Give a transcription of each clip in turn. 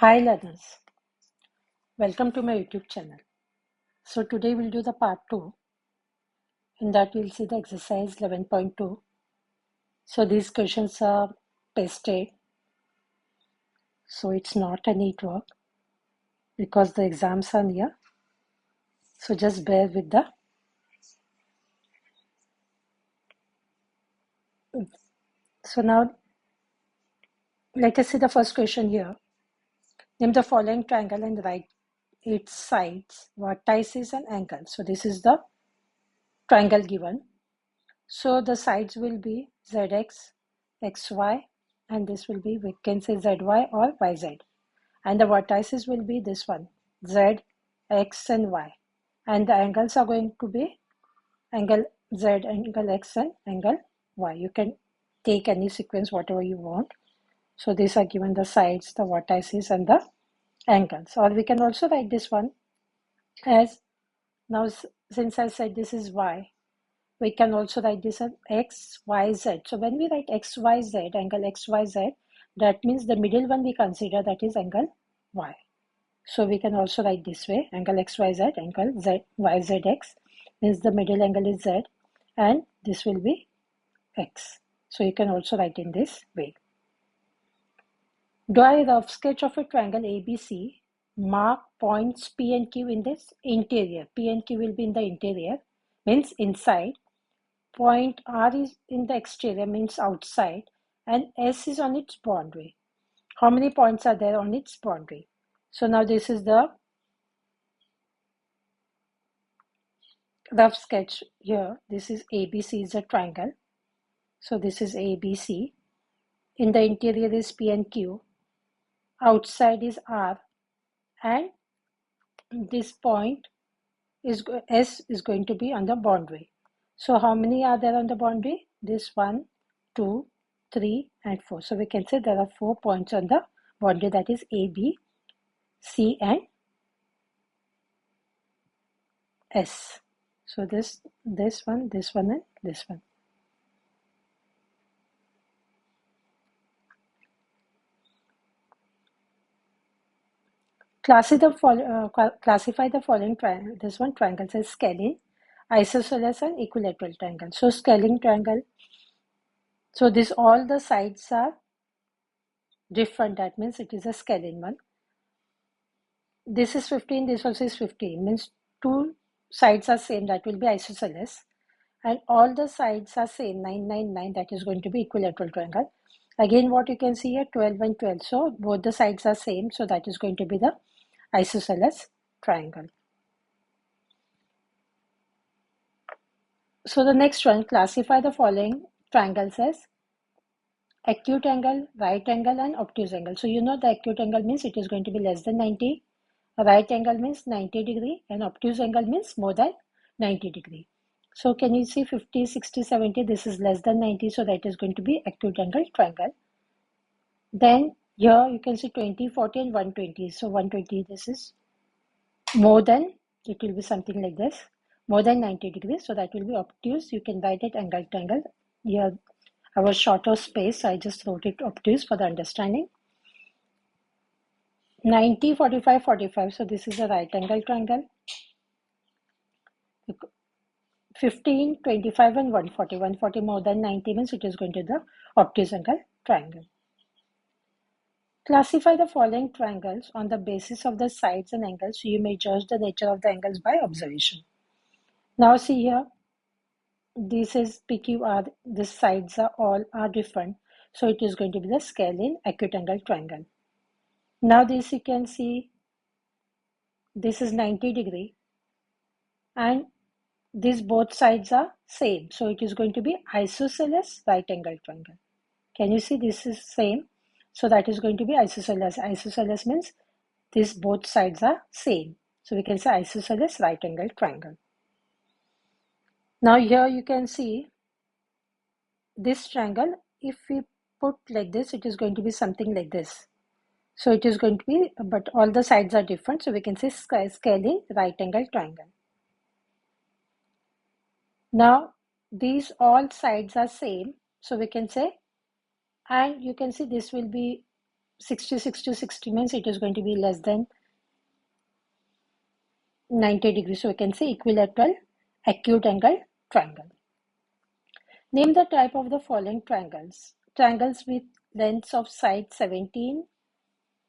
Hi learners, welcome to my YouTube channel. So today we'll do the part 2. In that we'll see the exercise 11.2. So these questions are pasted. So it's not a neat work because the exams are near. So just bear with the. So now let us see the first question here. Name the following triangle and write its sides, vertices and angles. So this is the triangle given. So the sides will be ZX, XY, and this will be, we can say ZY or YZ. And the vertices will be this one, Z, X and Y. And the angles are going to be angle Z, angle X and angle Y. You can take any sequence, whatever you want. So these are given the sides, the vertices and the angles. Or we can also write this one as, now since I said this is Y, we can also write this as X, Y, Z. So when we write X, Y, Z, angle X, Y, Z, that means the middle one we consider that is angle Y. So we can also write this way, angle X, Y, Z, angle Z, Y, Z, X, means the middle angle is Z, and this will be X. So you can also write in this way. Draw a rough sketch of a triangle ABC. Mark points P and Q in this interior. P and Q will be in the interior, means inside. Point R is in the exterior, means outside, and S is on its boundary. How many points are there on its boundary? So now this is the rough sketch here. This is ABC is a triangle. So this is ABC. In the interior is P and Q. Outside is R, and this point is S is going to be on the boundary. So how many are there on the boundary? This 1, 2, 3, and 4. So we can say there are 4 points on the boundary, that is A, B, C, and S. So this one, and this one. Classify the following triangle. This one triangle says scalene, isosceles, and equilateral triangle. So scalene triangle. So this all the sides are different. That means it is a scalene one. This is 15. This also is 15. Means two sides are same. That will be isosceles, and all the sides are same. 9, 9, 9. That is going to be equilateral triangle. Again, what you can see here, 12 and 12. So both the sides are same. So that is going to be the isosceles triangle. So the next one, classify the following triangles as acute angle, right angle, and obtuse angle. So you know the acute angle means it is going to be less than 90. Right angle means 90 degree, and obtuse angle means more than 90 degree. So can you see 50, 60, 70? This is less than 90. So that is going to be acute angle triangle. Then here you can see 20, 40, and 120. So 120, this is more than, it will be something like this, more than 90 degrees. So that will be obtuse. You can write it angle triangle. Here I was short of space, so I just wrote it obtuse for the understanding. 90, 45, 45. So this is a right angle triangle. 15, 25, and 140. 140 more than 90 means it is going to the obtuse angle triangle. Classify the following triangles on the basis of the sides and angles. So you may judge the nature of the angles by observation. Now see here, this is PQR, the sides are all are different. So it is going to be the scalene acute angle triangle. Now this you can see, this is 90 degree, and these both sides are same. So it is going to be isosceles right angle triangle. Can you see this is same? So that is going to be isosceles. Isosceles means these both sides are same. So we can say isosceles right angle triangle. Now here you can see this triangle. If we put like this, it is going to be something like this. So it is going to be, but all the sides are different. So we can say scalene right angle triangle. Now these all sides are same. So we can say, and you can see this will be 60, 60, 60 means it is going to be less than 90 degrees. So we can say equilateral acute angle triangle. Name the type of the following triangles. Triangles with lengths of side 17,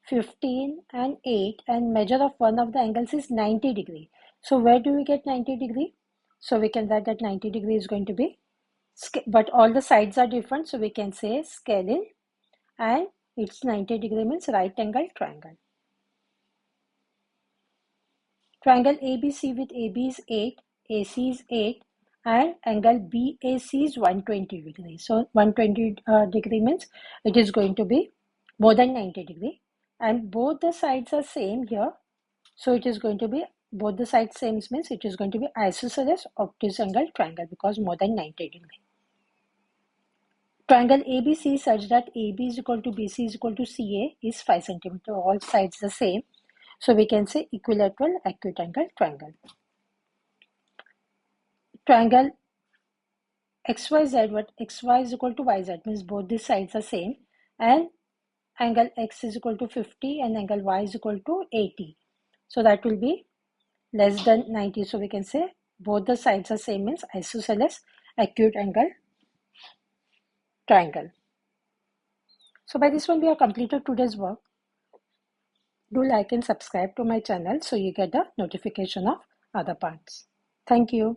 15 and 8 and measure of one of the angles is 90 degree. So where do we get 90 degree? So we can write that 90 degree is going to be, but all the sides are different. So we can say scalene and it's 90 degree means right angle triangle. Triangle ABC with AB is 8, AC is 8 and angle BAC is 120 degree. So 120 degree means it is going to be more than 90 degree and both the sides are same here. So it is going to be both the sides same means it is going to be isosceles obtuse angle triangle because more than 90 degree. Triangle ABC such that AB is equal to BC is equal to CA is 5 cm. All sides the same. So we can say equilateral acute angle triangle. Triangle XYZ, what XY is equal to YZ means both the sides are same and angle X is equal to 50 and angle Y is equal to 80. So that will be less than 90. So we can say both the sides are same means isosceles acute angle triangle. So by this one we have completed today's work. Do like and subscribe to my channel so you get the notification of other parts. Thank you.